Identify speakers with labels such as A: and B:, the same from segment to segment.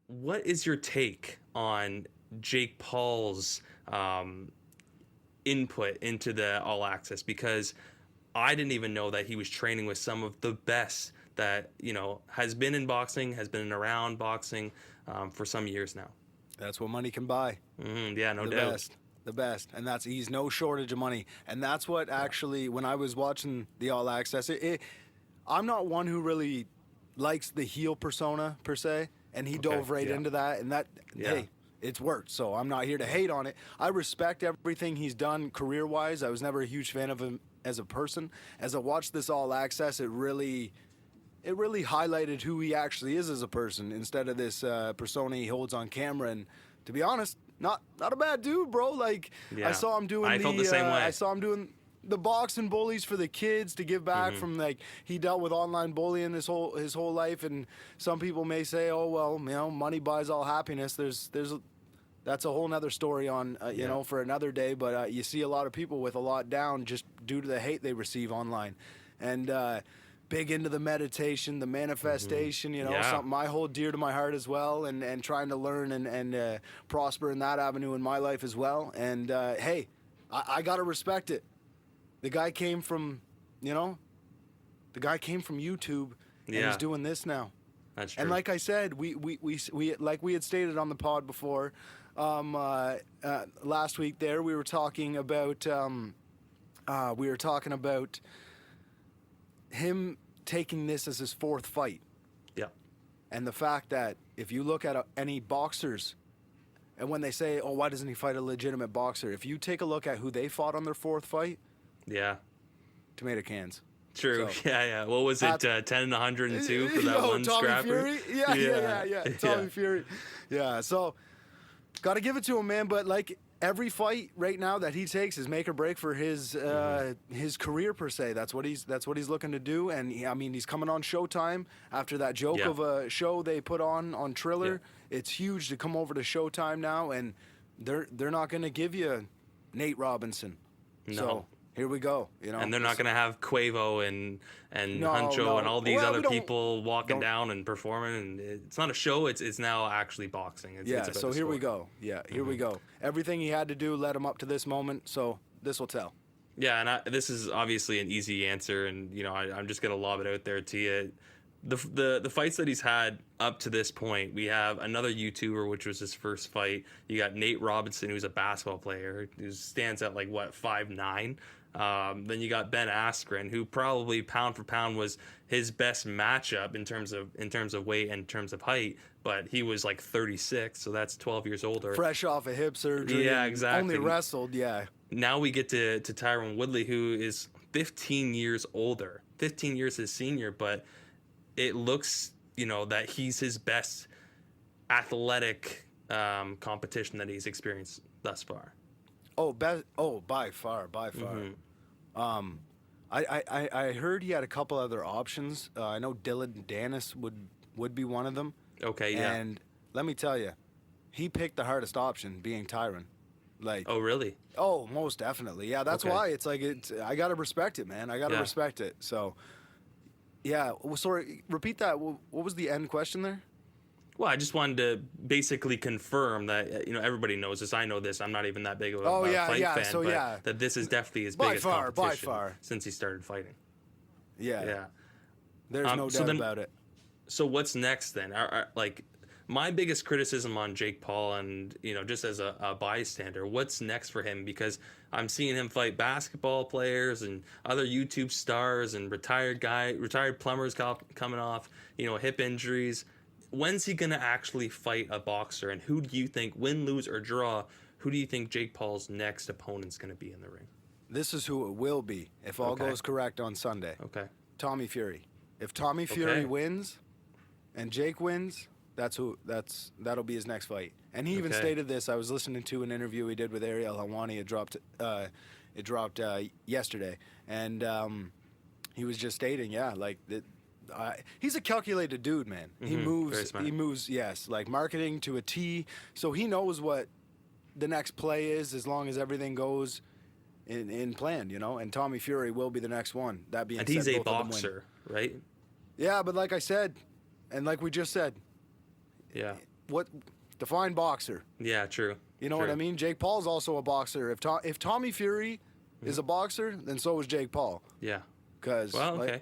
A: what is your take on Jake Paul's input into the All Access? Because I didn't even know that he was training with some of the best that has been in boxing, has been around boxing for some years now.
B: That's what money can buy.
A: Yeah, no
B: The
A: doubt.
B: best. The best. And he's no shortage of money. And that's what actually, when I was watching the All Access, I'm not one who really likes the heel persona per se. And he dove right into that. And hey, it's worked. So I'm not here to hate on it. I respect everything he's done career-wise. I was never a huge fan of him as a person. As I watched this All Access, it really highlighted who he actually is as a person instead of this persona he holds on camera. And to be honest, not a bad dude, bro. Like I saw him doing
A: felt the same way.
B: I saw him doing the boxing bullies for the kids to give back from, like, he dealt with online bullying his whole life. And some people may say, oh well, money buys all happiness. That's a whole nother story on for another day. But you see a lot of people with a lot down just due to the hate they receive online. And big into the meditation, the manifestation, something I hold dear to my heart as well, and trying to learn and prosper in that avenue in my life as well. And hey, I got to respect it. The guy came from, YouTube, and he's doing this now.
A: That's true.
B: And like I said, we like we had stated on the pod before, last week there, we were talking about him taking this as his fourth fight.
A: Yeah.
B: And the fact that if you look at any boxers, and when they say, oh, why doesn't he fight a legitimate boxer? If you take a look at who they fought on their fourth fight, tomato cans.
A: True. So, yeah. What was it? 10 and 102 for that one
B: Tommy
A: scrapper?
B: Fury? Yeah. Tommy Fury. Yeah. So, got to give it to him, man. But like every fight right now that he takes is make or break for his career per se. That's what he's looking to do. And he's coming on Showtime after that joke of a show they put on Triller. Yeah. It's huge to come over to Showtime now, and they're not going to give you Nate Robinson.
A: No.
B: So, here we go,
A: And they're not going to have Quavo and Huncho and all these other people walking down and performing. And it's not a show. It's now actually boxing. It's
B: so here we go. Yeah, here we go. Everything he had to do led him up to this moment. So this will tell.
A: Yeah, and this is obviously an easy answer. And, I'm just going to lob it out there to you. The fights that he's had up to this point, we have another YouTuber, which was his first fight. You got Nate Robinson, who's a basketball player, who stands at 5'9". Then you got Ben Askren, who probably pound for pound was his best matchup in terms of weight and in terms of height, but he was 36, so that's 12 years older.
B: Fresh off a hip surgery.
A: Yeah, exactly.
B: Only wrestled, yeah.
A: Now we get to Tyron Woodley, who is 15 years older, 15 years his senior, but it looks, that he's his best athletic competition that he's experienced thus far.
B: By far. Mm-hmm. I heard he had a couple other options. I know Dylan Dennis would be one of them.
A: Okay, yeah.
B: And let me tell you, he picked the hardest option, being Tyron.
A: Oh, really?
B: Oh, most definitely. Yeah, that's why it's I gotta respect it, man. I gotta respect it. So, yeah. Sorry, repeat that. What was the end question there?
A: Well, I just wanted to basically confirm that everybody knows this. I know this. I'm not even that big of a fight fan,
B: so,
A: but that this is definitely his biggest competition
B: by far
A: since he started fighting.
B: Yeah. There's no doubt about it.
A: So what's next then? My biggest criticism on Jake Paul, and just as a bystander, what's next for him? Because I'm seeing him fight basketball players and other YouTube stars and retired plumbers coming off hip injuries. When's he going to actually fight a boxer? And who do you think, win, lose, or draw, who do you think Jake Paul's next opponent's going to be in the ring?
B: This is who it will be, if all goes correct on Sunday.
A: Okay.
B: Tommy Fury. If Tommy Fury wins and Jake wins, that'll be his next fight. And he even stated this. I was listening to an interview he did with Ariel Helwani. It dropped yesterday. And he was just stating, he's a calculated dude, man. He moves, yes, marketing to a T. So he knows what the next play is as long as everything goes in plan, And Tommy Fury will be the next one. That being said,
A: he's a boxer, right?
B: Yeah, but like I said, and like we just said, what define boxer.
A: Yeah, true.
B: You know what I mean? Jake Paul's also a boxer. If Tommy Fury is a boxer, then so is Jake Paul.
A: Yeah.
B: Because
A: Well, okay.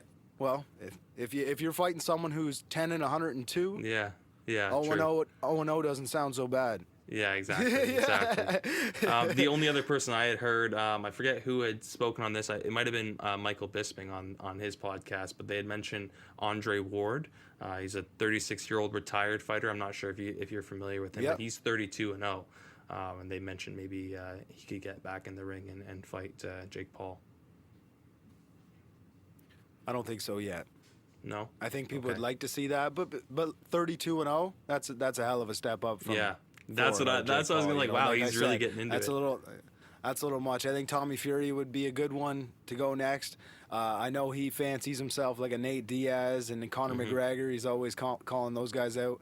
B: if you're fighting someone who's 10 and 102,
A: Yeah. Yeah.
B: 0-0 doesn't sound so bad.
A: Yeah, exactly. Exactly. The only other person I had heard, I forget who had spoken on this. It might have been Michael Bisping on his podcast, but they had mentioned Andre Ward. He's a 36-year-old retired fighter. I'm not sure if you're familiar with him,
B: Yep.
A: but he's 32-0. And they mentioned maybe he could get back in the ring and fight Jake Paul.
B: I don't think so yet.
A: No,
B: I think people would like to see that, but 32-0, that's a hell of a step up from.
A: Yeah. That's what I was gonna like. Wow, he's really getting into
B: it. That's a little much. I think Tommy Fury would be a good one to go next. I know he fancies himself like a Nate Diaz and Conor McGregor. He's always calling those guys out.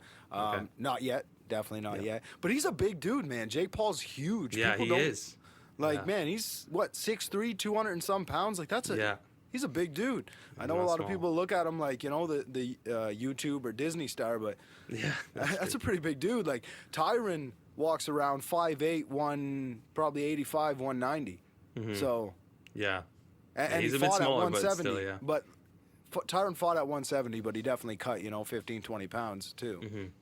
B: Not yet, definitely not yet. But he's a big dude, man. Jake Paul's huge.
A: Yeah,
B: People
A: he is.
B: Man, he's what 6'3", 200 and some pounds. Like that's a.
A: Yeah.
B: He's a big dude. I know a lot of people look at him like, the YouTube or Disney star, but that's a pretty big dude. Like Tyron walks around 5'8", probably 85, 190. So
A: yeah,
B: and
A: he's
B: he
A: a bit
B: fought
A: smaller,
B: at 170.
A: but still, yeah.
B: But Tyron fought at 170, but he definitely cut 15, 20 pounds too.